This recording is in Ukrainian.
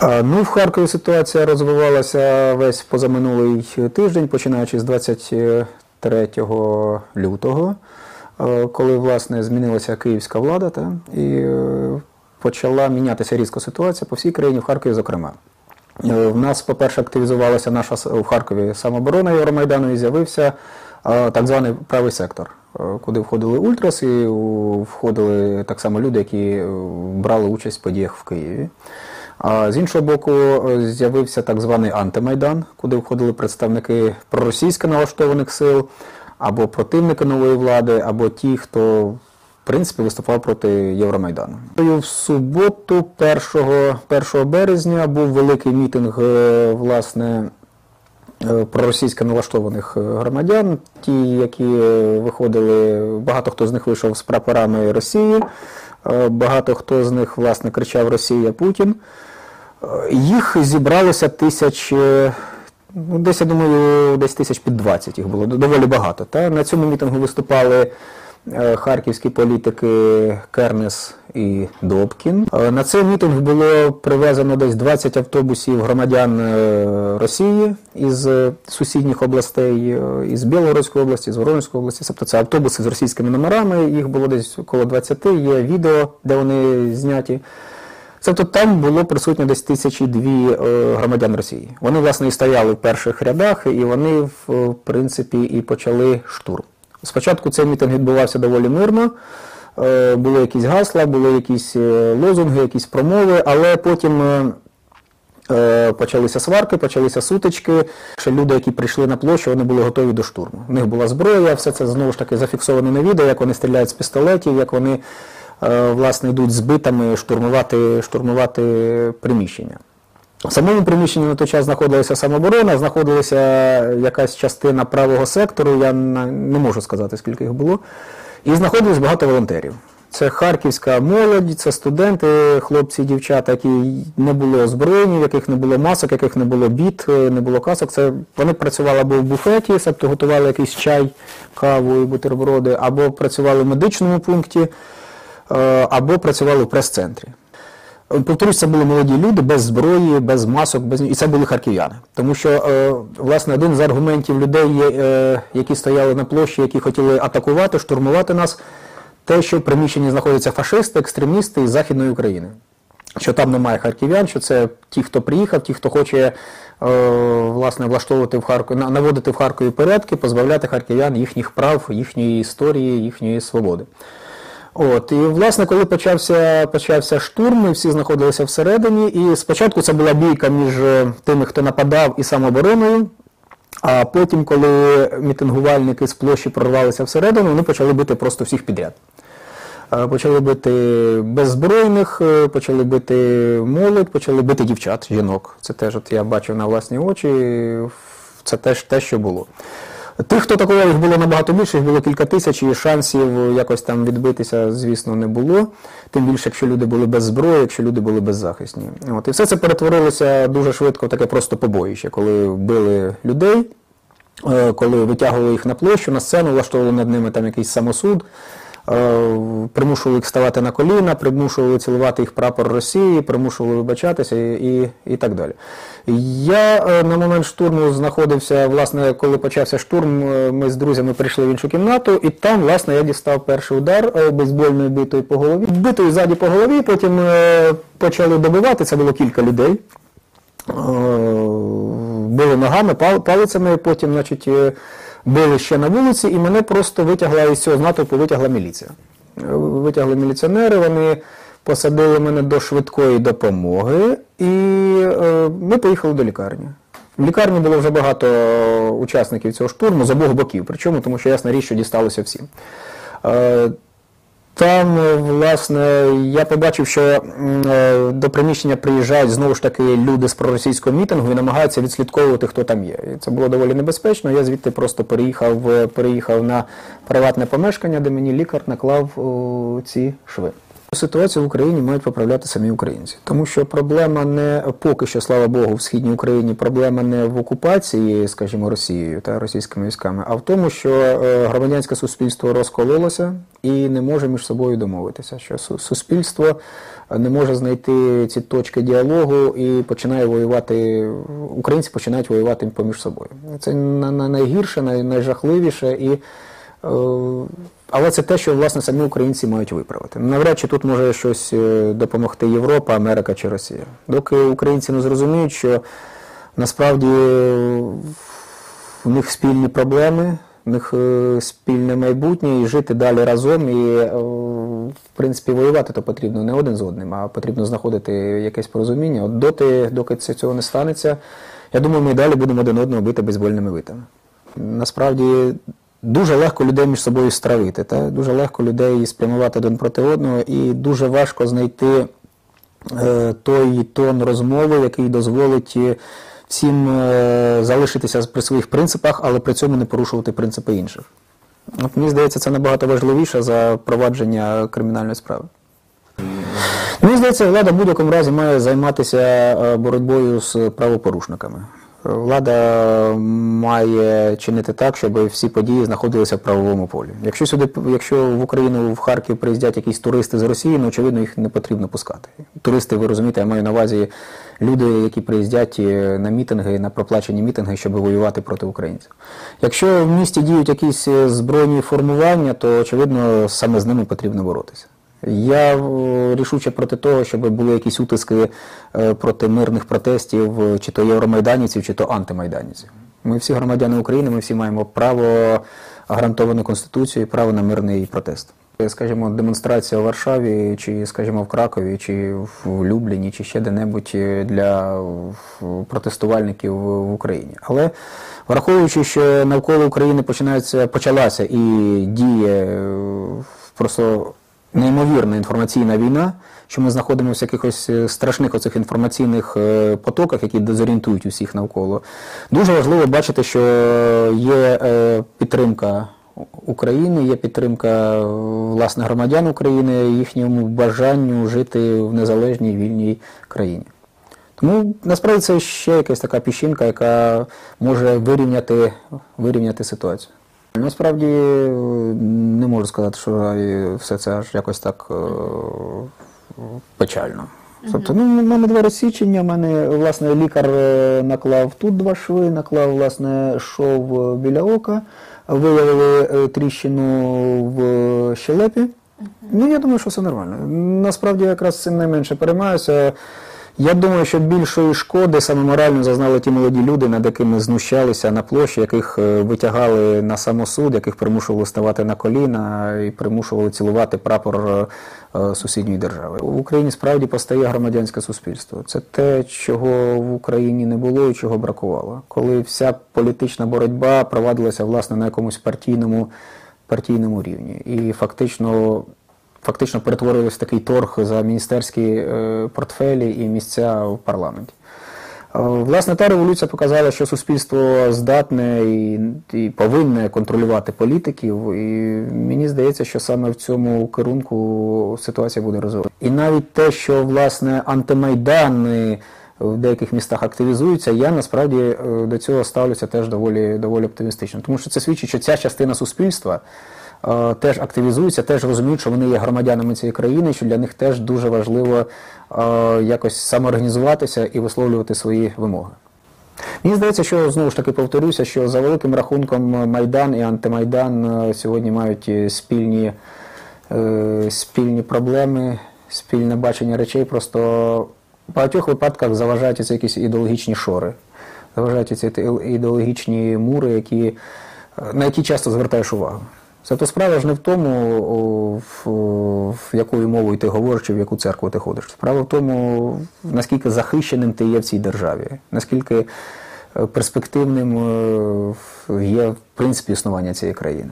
Ну, в Харкові ситуація розвивалася весь позаминулий тиждень, починаючи з 23 лютого, коли, власне, змінилася київська влада, і почала мінятися різко ситуація по всій країні, в Харкові зокрема. В нас, по-перше, активізувалася наша в Харкові самооборона Євромайдану і з'явився так званий правий сектор, куди входили ультраси і входили так само люди, які брали участь в подіях в Києві. А з іншого боку, з'явився так званий антимайдан, куди входили представники проросійсько налаштованих сил, або противники нової влади, або ті, хто, в принципі, виступав проти Євромайдану. В суботу, 1 березня, був великий мітинг, власне, проросійсько налаштованих громадян. Ті, які виходили, багато хто з них вийшов з прапорами Росії, багато хто з них, власне, кричав «Росія, Путін». Їх зібралося десь, я думаю, десь 20 їх було, доволі багато. На цьому мітингу виступали харківські політики Кернес і Добкін. На цей мітинг було привезено десь 20 автобусів громадян Росії із сусідніх областей, із Білгородської області, з Воронезької області. Тобто це автобуси з російськими номерами, їх було десь около 20, є відео, де вони зняті. Тобто там було присутньо десь 1002 громадян Росії. Вони, власне, і стояли в перших рядах, і вони, в принципі, і почали штурм. Спочатку цей мітинг відбувався доволі мирно, були якісь гасла, були якісь лозунги, якісь промови, але потім почалися сварки, почалися сутички. Люди, які прийшли на площу, вони були готові до штурму. У них була зброя, все це знову ж таки зафіксовано на відео, як вони стріляють з пістолетів, як вони, власне, йдуть з битами штурмувати приміщення. В самому приміщенні на той час знаходилася самооборона, знаходилася якась частина правого сектору, я не можу сказати, скільки їх було, і знаходилось багато волонтерів. Це харківська молодь, це студенти, хлопці і дівчата, які не були озброєні, в яких не було масок, в яких не було біт, не було касок. Вони працювали або в буфеті, тобто готували якийсь чай, каву і бутерброди, або працювали в медичному пункті, або працювали в прес-центрі. Повторюсь, це були молоді люди, без зброї, без масок, і це були харків'яни. Тому що, власне, один з аргументів людей, які стояли на площі, які хотіли атакувати, штурмувати нас, те, що в приміщенні знаходяться фашисти, екстремісти із Західної України. Що там немає харків'ян, що це ті, хто приїхав, ті, хто хоче, власне, наводити в Харкові порядки, позбавляти харків'ян їхніх прав, їхньої історії, їхньої свободи. І, власне, коли почався штурм, ми всі знаходилися всередині, і спочатку це була бійка між тими, хто нападав, і самообороною, а потім, коли мітингувальники з площі прорвалися всередину, вони почали бити просто всіх підряд. Почали бити беззбройних, почали бити молодь, почали бити дівчат, жінок. Це теж я бачив на власні очі, це теж те, що було. Тих, хто атакував, їх було набагато більше, їх було кілька тисяч, і шансів якось там відбитися, звісно, не було. Тим більше, якщо люди були без зброї, якщо люди були беззахисні. І все це перетворилося дуже швидко в таке просто побоїще, коли били людей, коли витягували їх на площу, на сцену, влаштовували над ними там якийсь самосуд, примушували їх ставати на коліна, примушували цілувати їх прапор Росії, примушували вибачатися і так далі. Я на момент штурму знаходився, власне, коли почався штурм, ми з друзями прийшли в іншу кімнату, і там, власне, я дістав перший удар бейсбольною битою по голові. Битою ззаді по голові, потім почали добивати, це було кілька людей. Били ногами, палицями, потім, значить, били ще на вулиці, і мене просто витягла із цього натовпу, витягла міліція. Витягли міліціонери, вони посадили мене до швидкої допомоги, і ми поїхали до лікарні. В лікарні було вже багато учасників цього штурму з обох боків, причому, тому що, ясна річ, що дісталося всім. Там, власне, я побачив, що до приміщення приїжджають знову ж таки люди з проросійського мітингу і намагаються відслідковувати, хто там є. І це було доволі небезпечно. Я звідти просто переїхав на приватне помешкання, де мені лікар наклав ці шви. Ситуацію в Україні мають поправляти самі українці. Тому що проблема не, поки що, слава Богу, в Східній Україні, проблема не в окупації, скажімо, Росією та російськими військами, а в тому, що громадянське суспільство розкололося і не може між собою домовитися. Що суспільство не може знайти ці точки діалогу і починає воювати, українці починають воювати поміж собою. Це найгірше, найжахливіше і але це те, що, власне, самі українці мають виправити. Навряд чи тут може щось допомогти Європа, Америка чи Росія. Доки українці не зрозуміють, що насправді в них спільні проблеми, в них спільне майбутнє, і жити далі разом, і, в принципі, воювати то потрібно не один з одним, а потрібно знаходити якесь порозуміння. От доки цього не станеться, я думаю, ми і далі будемо один одного бити бейсбольними битами. Насправді, дуже легко людей між собою стравити, дуже легко людей спрямувати один проти одного, і дуже важко знайти той тон розмови, який дозволить всім залишитися при своїх принципах, але при цьому не порушувати принципи інших. От, мені здається, це набагато важливіше за провадження кримінальної справи. Мені здається, влада в будь-якому разі має займатися боротьбою з правопорушниками. Влада має чинити так, щоб всі події знаходилися в правовому полі. Якщо в Україну, в Харків приїздять якісь туристи з Росії, ну, очевидно, їх не потрібно пускати. Туристи, ви розумієте, я маю на увазі люди, які приїздять на мітинги, на проплачені мітинги, щоб воювати проти українців. Якщо в місті діють якісь збройні формування, то, очевидно, саме з ними потрібно боротися. Я рішуче проти того, щоб були якісь утиски проти мирних протестів, чи то євромайданівців, чи то антимайданівців. Ми всі громадяни України, ми всі маємо право, гарантоване Конституцією, право на мирний протест. Скажімо, демонстрація у Варшаві, чи, скажімо, в Кракові, чи в Любліні, чи ще де-небудь для протестувальників в Україні. Але враховуючи, що навколо України почалася і діє просто неймовірна інформаційна війна, що ми знаходимося в якихось страшних оцих інформаційних потоках, які дезорієнтують усіх навколо. Дуже важливо бачити, що є підтримка України, є підтримка, власне, громадян України, їхньому бажанню жити в незалежній, вільній країні. Тому, насправді, це ще якась така піщинка, яка може вирівняти ситуацію. Насправді, не можу сказати, що все це аж якось так печально. Тобто, ну, в мене 2 розсічення, в мене, власне, лікар наклав тут 2 шви, наклав, власне, шов біля ока, виявили тріщину в щелепі. Ну, я думаю, що все нормально. Насправді, якраз цим найменше переймаюся. Я думаю, що більшої шкоди саме морально зазнали ті молоді люди, над якими знущалися на площі, яких витягали на самосуд, яких примушували ставати на коліна і примушували цілувати прапор сусідньої держави. В Україні справді постає громадянське суспільство. Це те, чого в Україні не було і чого бракувало. Коли вся політична боротьба провадилася, власне, на якомусь партійному рівні. І фактично перетворилось в такий торг за міністерські портфелі і місця в парламенті. Власне, та революція показала, що суспільство здатне і повинне контролювати політиків, і мені здається, що саме в цьому керунку ситуація буде розвиватися. І навіть те, що, власне, антимайдани в деяких містах активізуються, я насправді до цього ставлюся теж доволі оптимістично. Тому що це свідчить, що ця частина суспільства теж активізуються, теж розуміють, що вони є громадянами цієї країни, що для них теж дуже важливо якось самоорганізуватися і висловлювати свої вимоги. Мені здається, що, знову ж таки повторюся, що за великим рахунком Майдан і антимайдан сьогодні мають спільні проблеми, спільне бачення речей, просто в багатьох випадках заважають ці якісь ідеологічні шори, заважають ці ідеологічні мури, на які часто звертаєш увагу. Тобто справа ж не в тому, в якою мовою ти говориш, чи в яку церкву ти ходиш. Справа в тому, наскільки захищеним ти є в цій державі, наскільки перспективним є, в принципі, існування цієї країни.